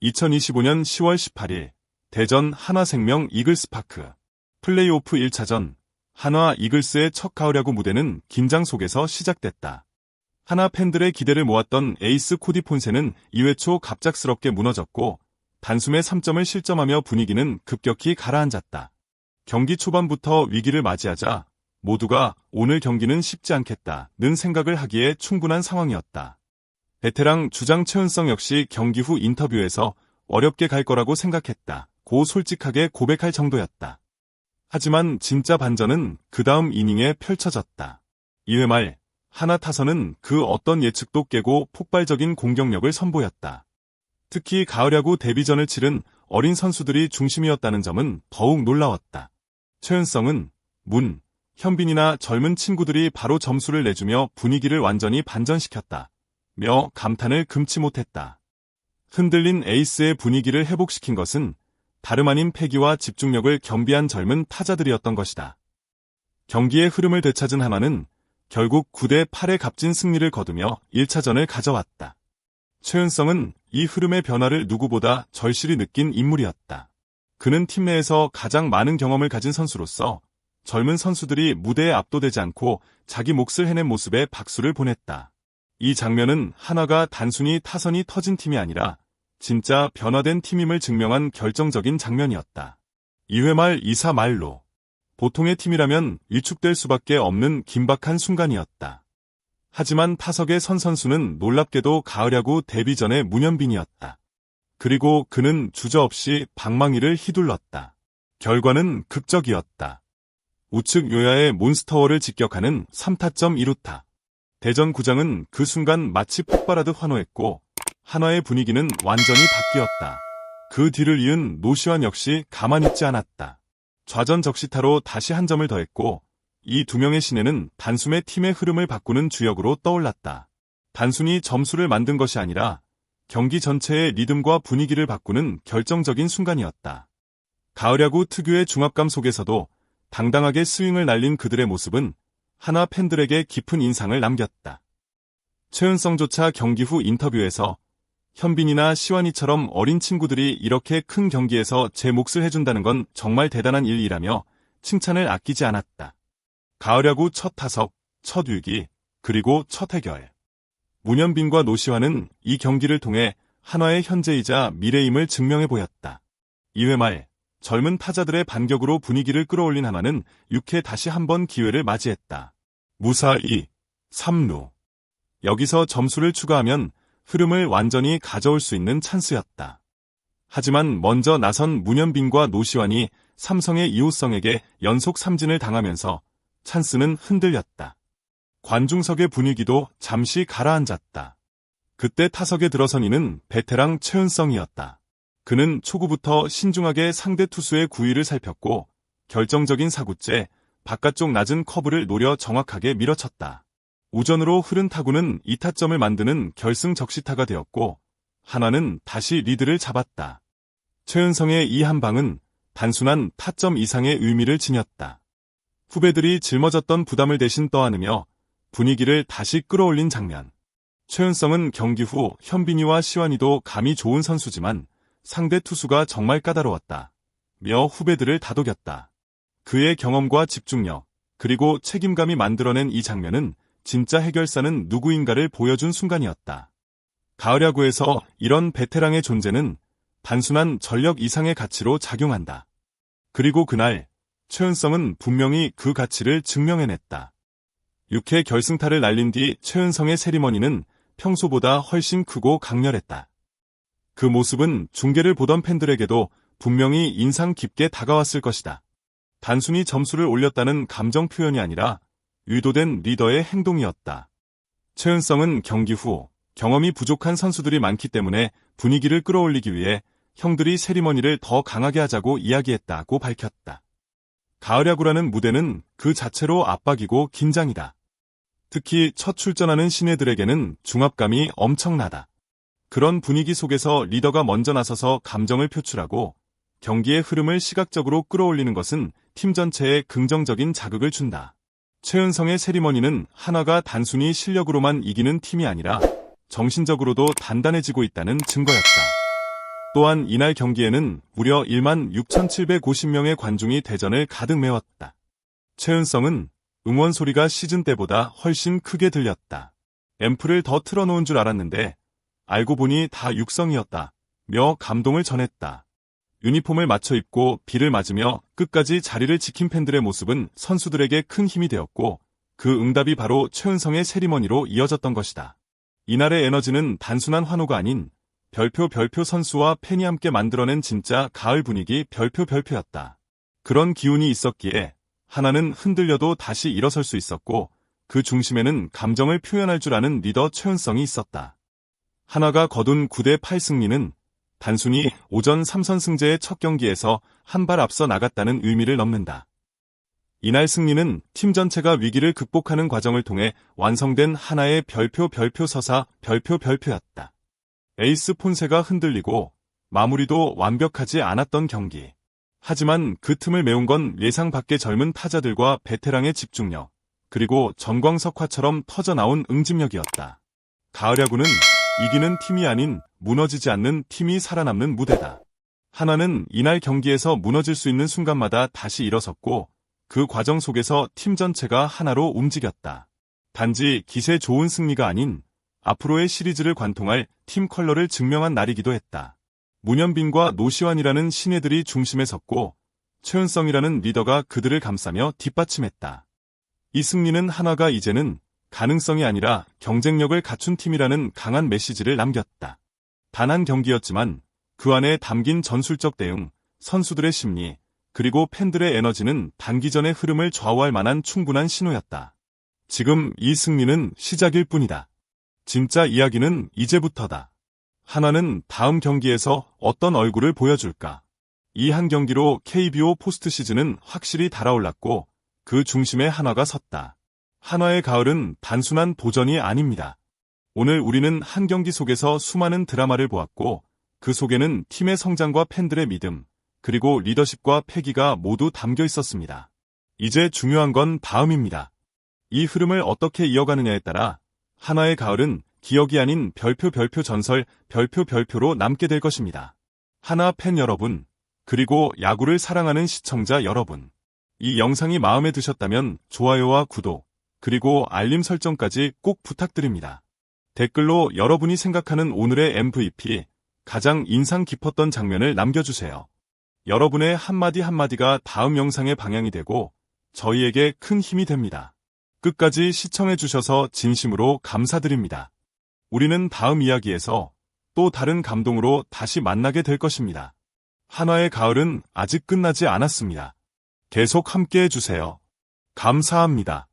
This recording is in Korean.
2025년 10월 18일 대전 한화생명 이글스파크 플레이오프 1차전 한화 이글스의 첫 가을야구 무대는 긴장 속에서 시작됐다. 한화 팬들의 기대를 모았던 에이스 코디 폰세는 2회 초 갑작스럽게 무너졌고 단숨에 3점을 실점하며 분위기는 급격히 가라앉았다. 경기 초반부터 위기를 맞이하자 모두가 오늘 경기는 쉽지 않겠다는 생각을 하기에 충분한 상황이었다. 베테랑 주장 최은성 역시 경기 후 인터뷰에서 어렵게 갈 거라고 생각했다고 솔직하게 고백할 정도였다. 하지만 진짜 반전은 그 다음 이닝에 펼쳐졌다. 2회 말 한화 타선은 그 어떤 예측도 깨고 폭발적인 공격력을 선보였다. 특히 가을야구 데뷔전을 치른 어린 선수들이 중심이었다는 점은 더욱 놀라웠다. 최은성은 문, 현빈이나 젊은 친구들이 바로 점수를 내주며 분위기를 완전히 반전시켰다. 며 감탄을 금치 못했다. 흔들린 에이스의 분위기를 회복시킨 것은 다름 아닌 패기와 집중력을 겸비한 젊은 타자들이었던 것이다. 경기의 흐름을 되찾은 한화는 결국 9대 8의 값진 승리를 거두며 1차전을 가져왔다. 최은성은 이 흐름의 변화를 누구보다 절실히 느낀 인물이었다. 그는 팀 내에서 가장 많은 경험을 가진 선수로서 젊은 선수들이 무대에 압도되지 않고 자기 몫을 해낸 모습에 박수를 보냈다. 이 장면은 한화가 단순히 타선이 터진 팀이 아니라 진짜 변화된 팀임을 증명한 결정적인 장면이었다. 2회 말 2사 말로 보통의 팀이라면 위축될 수밖에 없는 긴박한 순간이었다. 하지만 타석의 선 선수는 놀랍게도 가을야구 데뷔 전의 문현빈이었다. 그리고 그는 주저없이 방망이를 휘둘렀다. 결과는 극적이었다. 우측 요야의 몬스터월을 직격하는 3타점 2루타. 대전 구장은 그 순간 마치 폭발하듯 환호했고 한화의 분위기는 완전히 바뀌었다. 그 뒤를 이은 노시환 역시 가만히 있지 않았다. 좌전 적시타로 다시 한 점을 더했고 이 두 명의 신예는 단숨에 팀의 흐름을 바꾸는 주역으로 떠올랐다. 단순히 점수를 만든 것이 아니라 경기 전체의 리듬과 분위기를 바꾸는 결정적인 순간이었다. 가을야구 특유의 중압감 속에서도 당당하게 스윙을 날린 그들의 모습은 한화 팬들에게 깊은 인상을 남겼다. 최은성조차 경기 후 인터뷰에서 현빈이나 시완이처럼 어린 친구들이 이렇게 큰 경기에서 제 몫을 해준다는 건 정말 대단한 일이라며 칭찬을 아끼지 않았다. 가을야구 첫 타석, 첫 위기, 그리고 첫 해결. 문현빈과 노시환은 이 경기를 통해 한화의 현재이자 미래임을 증명해 보였다. 2회 말 젊은 타자들의 반격으로 분위기를 끌어올린 한화는 6회 다시 한번 기회를 맞이했다. 무사히 3루. 여기서 점수를 추가하면 흐름을 완전히 가져올 수 있는 찬스였다. 하지만 먼저 나선 문현빈과 노시환이 삼성의 이호성에게 연속 삼진을 당하면서 찬스는 흔들렸다. 관중석의 분위기도 잠시 가라앉았다. 그때 타석에 들어선 이는 베테랑 최은성이었다. 그는 초구부터 신중하게 상대 투수의 구위를 살폈고 결정적인 4구째 바깥쪽 낮은 커브를 노려 정확하게 밀어쳤다. 우전으로 흐른 타구는 2타점을 만드는 결승 적시타가 되었고 한화는 다시 리드를 잡았다. 최은성의 이 한 방은 단순한 타점 이상의 의미를 지녔다. 후배들이 짊어졌던 부담을 대신 떠안으며 분위기를 다시 끌어올린 장면. 최은성은 경기 후 현빈이와 시완이도 감이 좋은 선수지만 상대 투수가 정말 까다로웠다. 며 후배들을 다독였다. 그의 경험과 집중력, 그리고 책임감이 만들어낸 이 장면은 진짜 해결사는 누구인가를 보여준 순간이었다. 가을야구에서 이런 베테랑의 존재는 단순한 전력 이상의 가치로 작용한다. 그리고 그날 최은성은 분명히 그 가치를 증명해냈다. 6회 결승타를 날린 뒤 최은성의 세리머니는 평소보다 훨씬 크고 강렬했다. 그 모습은 중계를 보던 팬들에게도 분명히 인상 깊게 다가왔을 것이다. 단순히 점수를 올렸다는 감정 표현이 아니라 의도된 리더의 행동이었다. 최은성은 경기 후 경험이 부족한 선수들이 많기 때문에 분위기를 끌어올리기 위해 형들이 세리머니를 더 강하게 하자고 이야기했다고 밝혔다. 가을야구라는 무대는 그 자체로 압박이고 긴장이다. 특히 첫 출전하는 신예들에게는 중압감이 엄청나다. 그런 분위기 속에서 리더가 먼저 나서서 감정을 표출하고 경기의 흐름을 시각적으로 끌어올리는 것은 팀 전체에 긍정적인 자극을 준다. 최은성의 세리머니는 한화가 단순히 실력으로만 이기는 팀이 아니라 정신적으로도 단단해지고 있다는 증거였다. 또한 이날 경기에는 무려 16,750명의 관중이 대전을 가득 메웠다. 최은성은 응원 소리가 시즌 때보다 훨씬 크게 들렸다. 앰프를 더 틀어놓은 줄 알았는데 알고 보니 다 육성이었다. 며 감동을 전했다. 유니폼을 맞춰 입고 비를 맞으며 끝까지 자리를 지킨 팬들의 모습은 선수들에게 큰 힘이 되었고 그 응답이 바로 최은성의 세리머니로 이어졌던 것이다. 이날의 에너지는 단순한 환호가 아닌 별표 선수와 팬이 함께 만들어낸 진짜 가을 분위기 별표였다. 그런 기운이 있었기에 하나는 흔들려도 다시 일어설 수 있었고 그 중심에는 감정을 표현할 줄 아는 리더 최은성이 있었다. 하나가 거둔 9대8 승리는 단순히 오전 3선승제의 첫 경기에서 한 발 앞서 나갔다는 의미를 넘는다. 이날 승리는 팀 전체가 위기를 극복하는 과정을 통해 완성된 하나의 별표 서사 별표였다. 에이스 폰세가 흔들리고 마무리도 완벽하지 않았던 경기. 하지만 그 틈을 메운 건 예상 밖의 젊은 타자들과 베테랑의 집중력, 그리고 전광석화처럼 터져나온 응집력이었다. 가을 야구는 이기는 팀이 아닌 무너지지 않는 팀이 살아남는 무대다. 하나는 이날 경기에서 무너질 수 있는 순간마다 다시 일어섰고 그 과정 속에서 팀 전체가 하나로 움직였다. 단지 기세 좋은 승리가 아닌 앞으로의 시리즈를 관통할 팀 컬러를 증명한 날이기도 했다. 문현빈과 노시환이라는 신예들이 중심에 섰고 최은성이라는 리더가 그들을 감싸며 뒷받침했다. 이 승리는 하나가 이제는 가능성이 아니라 경쟁력을 갖춘 팀이라는 강한 메시지를 남겼다. 단 한 경기였지만 그 안에 담긴 전술적 대응, 선수들의 심리, 그리고 팬들의 에너지는 단기전의 흐름을 좌우할 만한 충분한 신호였다. 지금 이 승리는 시작일 뿐이다. 진짜 이야기는 이제부터다. 하나는 다음 경기에서 어떤 얼굴을 보여줄까? 이 한 경기로 KBO 포스트 시즌은 확실히 달아올랐고 그 중심에 하나가 섰다. 한화의 가을은 단순한 도전이 아닙니다. 오늘 우리는 한 경기 속에서 수많은 드라마를 보았고 그 속에는 팀의 성장과 팬들의 믿음, 그리고 리더십과 패기가 모두 담겨 있었습니다. 이제 중요한 건 다음입니다. 이 흐름을 어떻게 이어가느냐에 따라 한화의 가을은 기억이 아닌 별표 전설 별표로 남게 될 것입니다. 한화 팬 여러분, 그리고 야구를 사랑하는 시청자 여러분, 이 영상이 마음에 드셨다면 좋아요와 구독, 그리고 알림 설정까지 꼭 부탁드립니다. 댓글로 여러분이 생각하는 오늘의 MVP, 가장 인상 깊었던 장면을 남겨주세요. 여러분의 한마디가 다음 영상의 방향이 되고 저희에게 큰 힘이 됩니다. 끝까지 시청해주셔서 진심으로 감사드립니다. 우리는 다음 이야기에서 또 다른 감동으로 다시 만나게 될 것입니다. 한화의 가을은 아직 끝나지 않았습니다. 계속 함께해 주세요. 감사합니다.